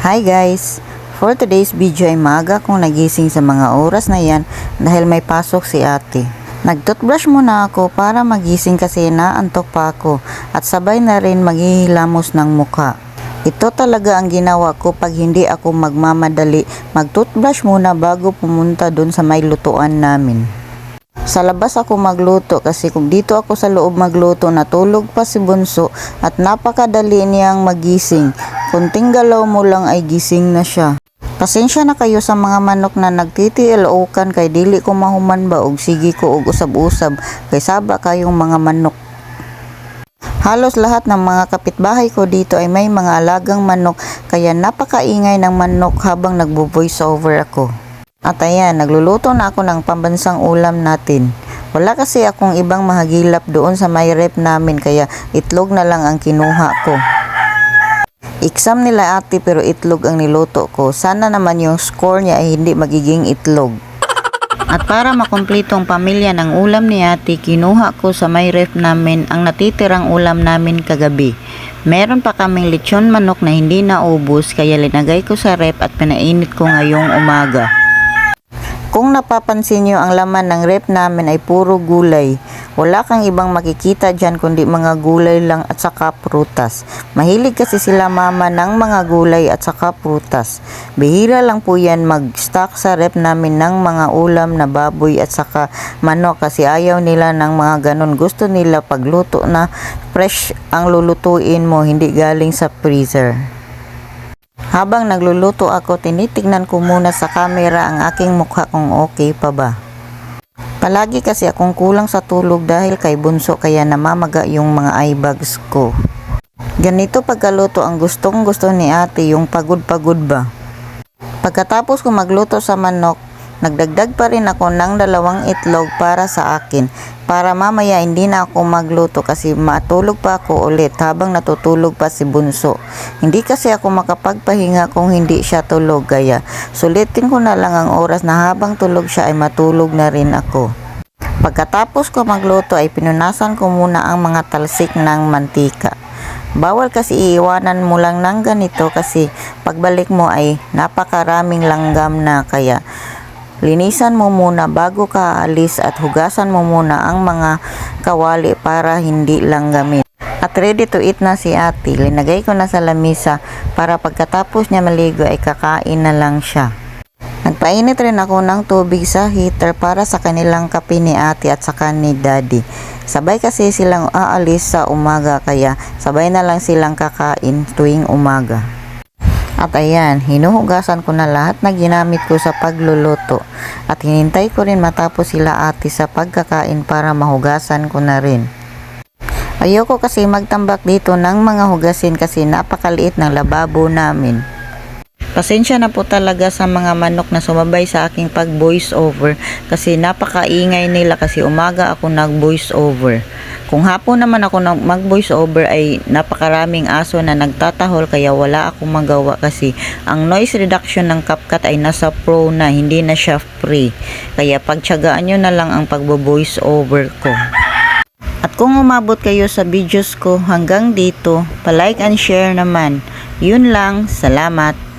Hi guys! For today's video ay maaga akong nagising sa mga oras na yan dahil may pasok si ate. Nag-toothbrush muna ako para magising kasi naantok pa ako at sabay na rin maghihilamos ng mukha. Ito talaga ang ginawa ko pag hindi ako magmamadali. Mag-toothbrush muna bago pumunta dun sa may lutuan namin. Sa labas ako magluto kasi kung dito ako sa loob magluto natulog pa si Bunso at napakadali niyang magising. Kunting galaw mo lang ay gising na siya. Pasensya na kayo sa mga manok na nagtitiilokan kay dili ko mahuman ba og sige ko og usab-usab kay saba kayong mga manok. Halos lahat ng mga kapitbahay ko dito ay may mga alagang manok kaya napakaingay ng manok habang nagbo-voice over ako. At ayan, nagluluto na ako ng pambansang ulam natin. Wala kasi akong ibang mahagilap doon sa may rep namin kaya itlog na lang ang kinuha ko. Exam nila ate pero itlog ang niluto ko. Sana naman yung score niya ay hindi magiging itlog. At para makumpleto ang pamilya ng ulam ni ate, kinuha ko sa may ref namin ang natitirang ulam namin kagabi. Meron pa kaming lechon manok na hindi naubos kaya linagay ko sa ref at pinainit ko ngayong umaga. Kung napapansin nyo, ang laman ng ref namin ay puro gulay. Wala kang ibang makikita dyan kundi mga gulay lang at saka prutas. Mahilig kasi sila mama ng mga gulay at saka prutas. Bihira lang po yan mag-stock sa ref namin ng mga ulam na baboy at saka manok kasi ayaw nila ng mga ganon. Gusto nila pagluto na fresh ang lulutuin mo, hindi galing sa freezer. Habang nagluluto ako, tinitignan ko muna sa camera ang aking mukha kung okay pa ba. Palagi kasi akong kulang sa tulog dahil kay Bunso kaya namamaga yung mga eye bags ko. Ganito pagkaluto ang gustong gusto ni ate, yung pagod-pagod ba. Pagkatapos ko magluto sa manok, nagdagdag pa rin ako ng 2 itlog para sa akin. Para mamaya hindi na ako magluto kasi matulog pa ako ulit habang natutulog pa si Bunso. Hindi kasi ako makapagpahinga kung hindi siya tulog kaya sulitin ko na lang ang oras na habang tulog siya ay matulog na rin ako. Pagkatapos ko magluto ay pinunasan ko muna ang mga talsik ng mantika. Bawal kasi iiwanan mo lang ng ganito kasi pagbalik mo ay napakaraming langgam na kaya linisan mo muna bago ka aalis at hugasan mo muna ang mga kawali para hindi langgamin. At ready to eat na si ate. Linagay ko na sa lamisa para pagkatapos niya maligo ay kakain na lang siya. Nagpainit rin ako ng tubig sa heater para sa kanilang kape ni ate at saka ni daddy. Sabay kasi silang aalis sa umaga kaya sabay na lang silang kakain tuwing umaga. At ayan, hinuhugasan ko na lahat na ginamit ko sa pagluluto. At hinintay ko rin matapos sila ate sa pagkakain para mahugasan ko na rin. Ayoko kasi magtambak dito ng mga hugasin kasi napakaliit ng lababo namin. Pasensya na po talaga sa mga manok na sumabay sa aking pag voice over kasi napakaingay nila kasi umaga ako nag voice over. Kung hapon naman ako mag voice over ay napakaraming aso na nagtatahol kaya wala akong magawa kasi ang noise reduction ng CapCut ay nasa pro na, hindi na siya free. Kaya pagtiyagaan nyo na lang ang pagbo-voice over ko. At kung umabot kayo sa videos ko hanggang dito, pa-like and share naman. Yun lang, salamat.